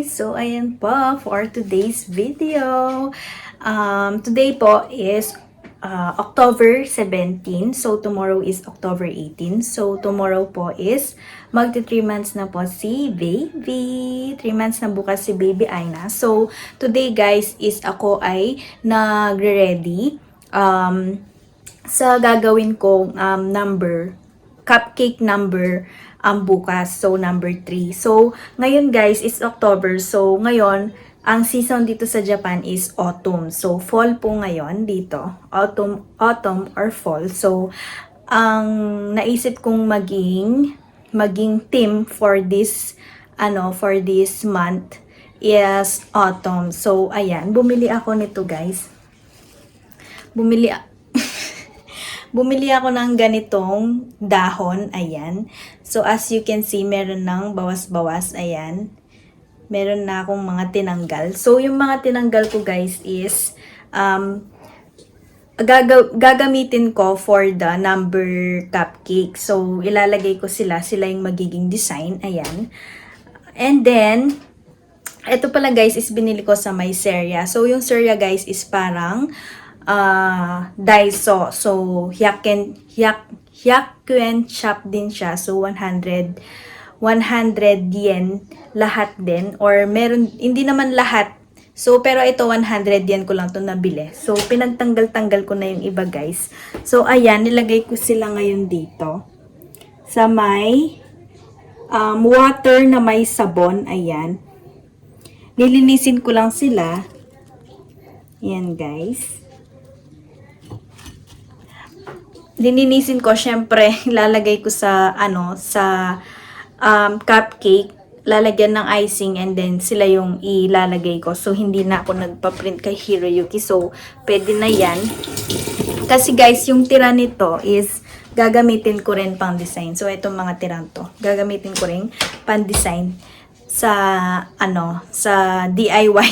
So, ayan po for today's video. Today po is October 17. So, tomorrow is October 18. So, tomorrow po is magti 3 months na po si baby. 3 months na bukas si baby Aina. So, today guys is ako ay nagre-ready sa gagawin kong cupcake number bukas. So, number 3. So, ngayon guys is October. So, ngayon, ang season dito sa Japan is autumn. So, fall po ngayon dito. Autumn or fall. So, ang naisip kong maging theme for this month is autumn. So, ayan. Bumili ako nito guys. Bumili ako ng ganitong dahon, ayan. So, as you can see, meron ng bawas-bawas, ayan. Meron na akong mga tinanggal. So, yung mga tinanggal ko, guys, is gagamitin ko for the number cupcake. So, ilalagay ko sila yung magiging design, ayan. And then, ito pala, guys, is binili ko sa may Seria. So, yung Seria, guys, is parang Daiso. So, Hyakuen shop din siya. So, 100 yen lahat din. Or meron, hindi naman lahat. So, pero ito 100 yen ko lang to nabili. So, pinagtanggal-tanggal ko na yung iba guys. So, ayan, nilagay ko sila ngayon dito. Sa may water na may sabon. Ayan. Nilinisin ko lang sila. Ayan guys. Lininisin ko, syempre, lalagay ko sa cupcake, lalagyan ng icing, and then sila yung ilalagay ko. So, hindi na ako nagpa-print kay Hiroyuki. So, pwede na yan. Kasi guys, yung tira nito is gagamitin ko rin pang design. So, itong mga tirang to, gagamitin ko rin pang design sa DIY.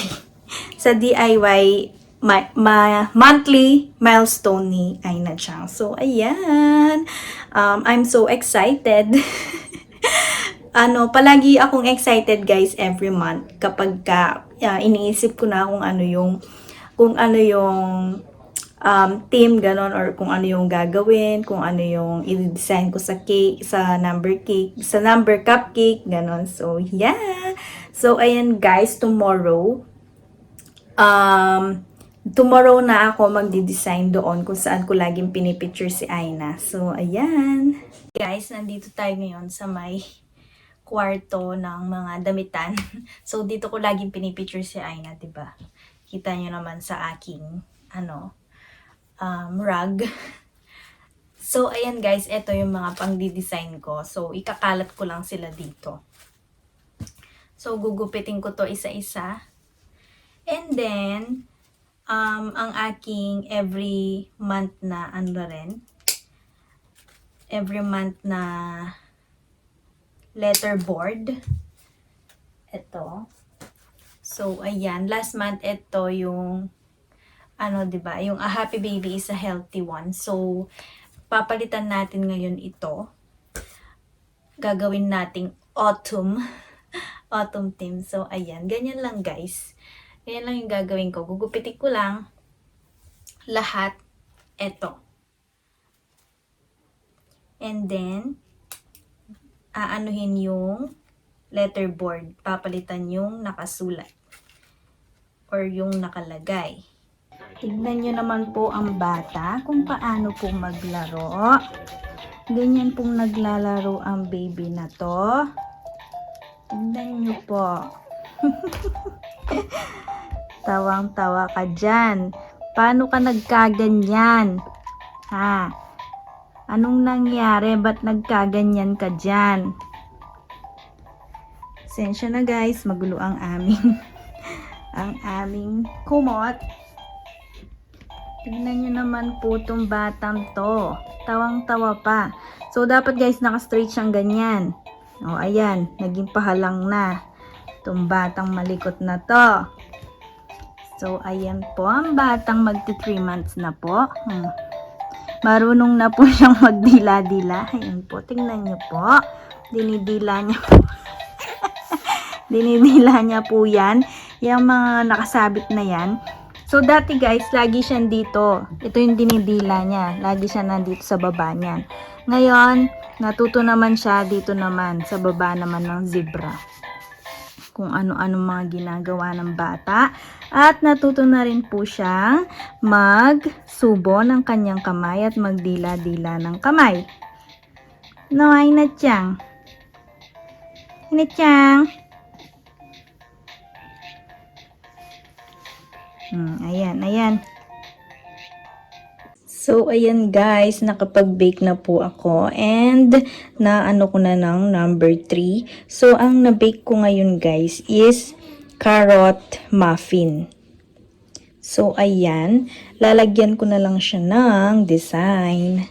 Sa DIY monthly milestone ni Aina Chang. So, ayan. I'm so excited. Palagi akong excited guys every month kapag iniisip ko na kung ano yung theme ganon, or kung ano yung gagawin, kung ano yung i-design ko sa cake, sa number cupcake, ganon. So, yeah. So, ayan guys, tomorrow na ako magdi-design doon kung saan ko laging pinipicture si Aina. So, ayan. Guys, nandito tayo ngayon sa may kwarto ng mga damitan. So, dito ko laging pinipicture si Aina, diba? Kita nyo naman sa aking, rug. So, ayan guys, ito yung mga pang-design ko. So, ikakalat ko lang sila dito. So, gugupitin ko to isa-isa. And then, ang aking every month na letter board. Ito. So, ayan. Last month, ito yung, diba? Yung A Happy Baby is a Healthy One. So, papalitan natin ngayon ito. Gagawin nating autumn theme. So, ayan. Ganyan lang, guys. Ganyan lang yung gagawin ko. Gugupitin ko lang lahat eto. And then, aanuhin yung letterboard. Papalitan yung nakasulat or yung nakalagay. Tignan nyo naman po ang bata kung paano po maglaro. Ganyan pong naglalaro ang baby na to. Tignan nyo po. Tawang-tawa ka dyan. Paano ka nagkaganyan? Ha? Anong nangyari? Ba't nagkaganyan ka dyan? Sensya na guys, magulo ang aming kumot. Tingnan nyo naman po itong batang to. Tawang-tawa pa. So, dapat guys, naka-straight siyang ganyan. O, ayan. Naging pahalang na. Itong batang malikot na to. So, ayan po. Ang batang magti 3 months na po. Marunong na po siyang magdila-dila. Ayan po. Tingnan nyo po. Dinidila niya po. Dinidila niya po yan. Yung mga nakasabit na yan. So, dati guys, lagi siyang dito. Ito yung dinidila niya. Lagi siya nandito sa baba niyan. Ngayon, natuto naman siya dito naman. Sa baba naman ng zebra. Kung ano-ano mga ginagawa ng bata. At natuto na rin po siyang magsubo ng kanyang kamay at magdila-dila ng kamay. No, ay na Chang. Ay na Chang. Ayan. So, ayan guys, nakapag-bake na po ako and naano ko na ng number 3. So, ang na-bake ko ngayon guys is carrot muffin. So, ayan, lalagyan ko na lang siya ng design.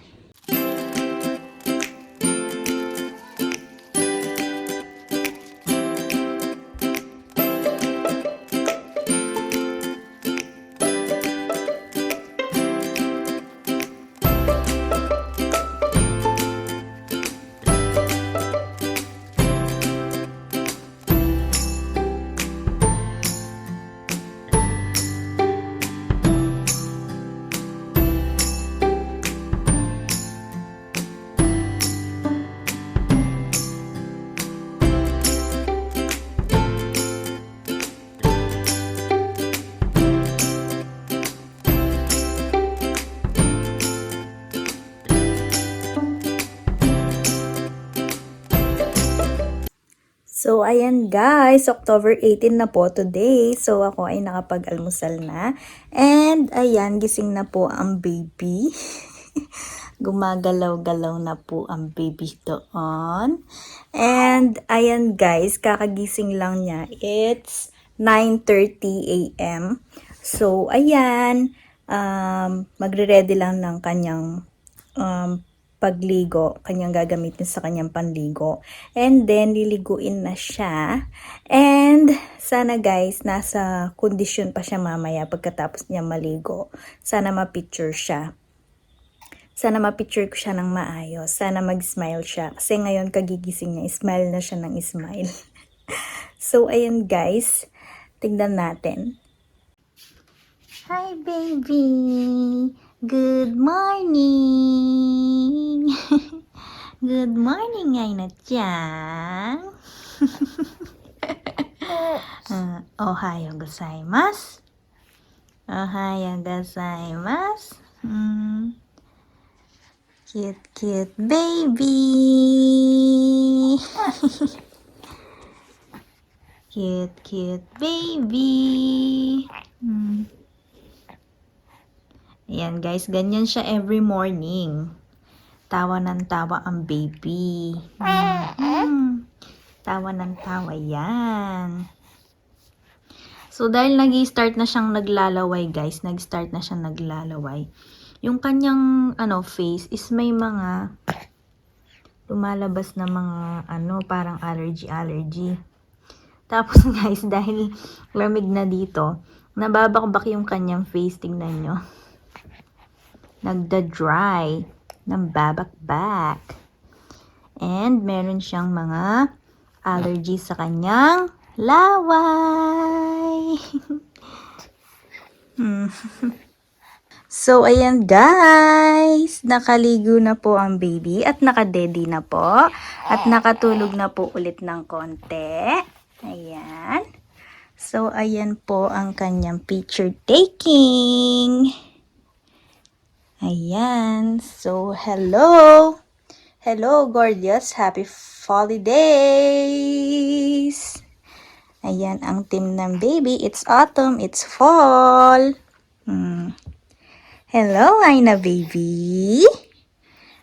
So, ayan guys, October 18 na po today. So, ako ay nakapag-almusal na. And, ayan, gising na po ang baby. Gumagalaw-galaw na po ang baby doon. And, ayan guys, kakagising lang niya. It's 9:30 a.m. So, ayan, magre-ready lang ng kanyang pagligo, kanyang gagamitin sa kanyang panligo. And then, liliguin na siya. And, sana guys, nasa kondisyon pa siya mamaya pagkatapos niya maligo. Sana ma-picture siya. Sana ma-picture ko siya ng maayos. Sana mag-smile siya. Kasi ngayon, kagigising niya, smile na siya ng smile. So, ayan guys. Tingnan natin. Hi, baby! Good morning! Good morning, Aina-chan! Ohayo gozaimasu! Ohayo gozaimasu! Cute, cute baby! Cute, cute baby! Ayan guys, ganyan siya every morning. Tawa ng tawa ang baby. Tawa ng tawa yan. So, dahil nag-start na siyang naglalaway guys, nag-start na siyang naglalaway. Yung kanyang face is may mga lumalabas na mga parang allergy. Tapos guys, dahil lamig na dito, nababakbak yung kanyang face, tingnan nyo. Nagda-dry ng babakbak. And meron siyang mga allergy sa kanyang laway. So, ayan guys. Nakaligo na po ang baby at nakadedi na po. At nakatulog na po ulit ng konti. Ayan. So, ayan po ang kanyang picture taking. Ayan. So, hello. Hello, gorgeous. Happy holidays. Ayan ang team ng baby. It's autumn. It's fall. Hello, Aina baby.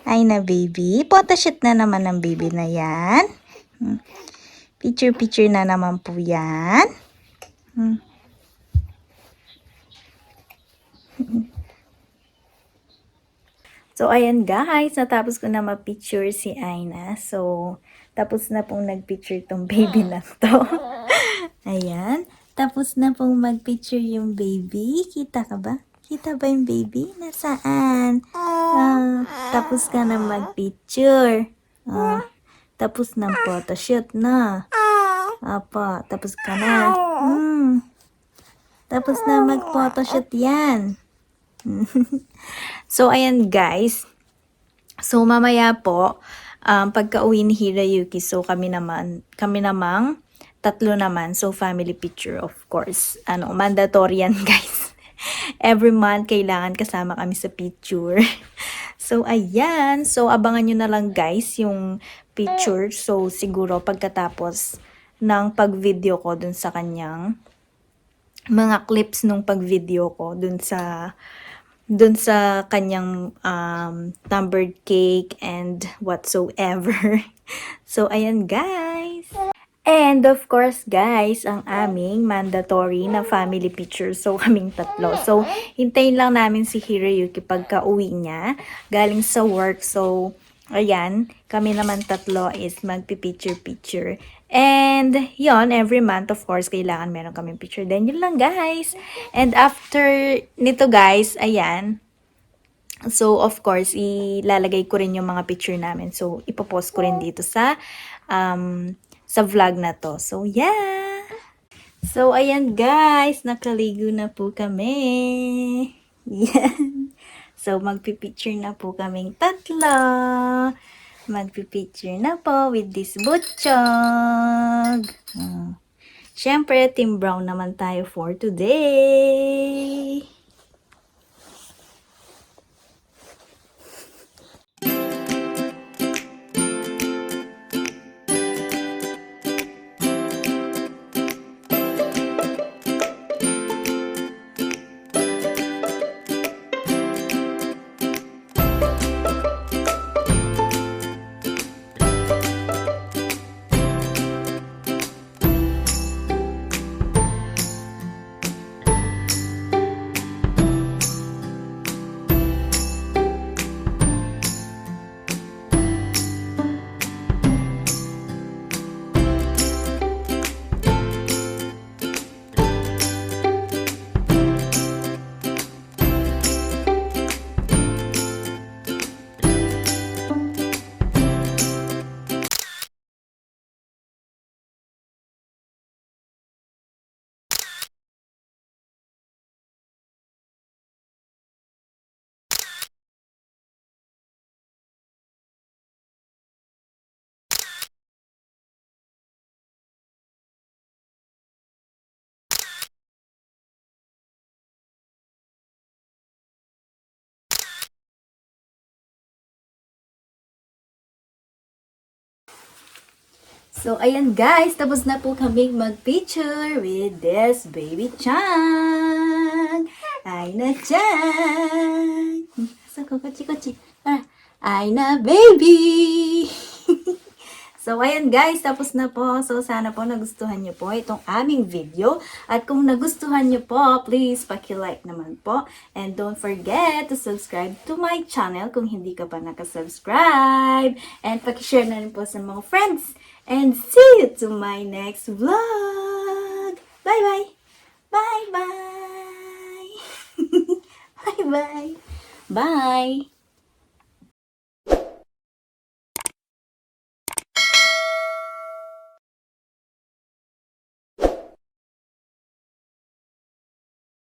Aina baby. Photoshoot na naman ng baby na yan. Picture na naman po yan. So, ayan guys, natapos ko na ma-picture si Aina. So, tapos na pong nag-picture tong baby na to. Ayan. Tapos na pong mag-picture yung baby. Kita ka ba? Kita ba yung baby? Nasaan? Tapos ka na mag-picture. Tapos ng photoshoot na. Apo, tapos ka na. Tapos na mag-photoshoot yan. So, ayan guys. So, mamaya po, pagka-uwi ni Hirayuki, so kami namang tatlo naman. So, family picture, of course. Mandatory yan, guys. Every month, kailangan kasama kami sa picture. So, ayan. So, abangan nyo na lang, guys, yung picture. So, siguro, pagkatapos ng pag-video ko dun sa kanyang mga clips nung pag-video ko dun sa kanyang numbered cake and whatsoever. So, ayan guys. And of course guys, ang aming mandatory na family picture. So, kaming tatlo. So, hintayin lang namin si Hirayuki pagka uwi niya galing sa work. So, ayan, kami naman tatlo is magpi-picture-picture. And, yon every month, of course, kailangan meron kaming picture. Then, yun lang, guys. And after nito, guys, ayan. So, of course, ilalagay ko rin yung mga picture namin. So, ipopost ko rin dito sa vlog na to. So, yeah. So, ayan, guys. Nakaligo na po kami. Yan. So, magpipicture na po kaming tatlo. Magpipicture na po with this butchog. Siyempre, Team Brown naman tayo for today. So, ayan guys, tapos na po kaming mag-picture with this baby Chan. Ay na Chan. Saan ko? Kochi. Ay na baby. So, ayan guys, tapos na po. So, sana po nagustuhan nyo po itong aming video. At kung nagustuhan nyo po, please paki-like naman po. And don't forget to subscribe to my channel kung hindi ka pa nakasubscribe. And paki-share na rin po sa mga friends. And see you to my next vlog. Bye-bye. Bye-bye. Bye-bye. Bye.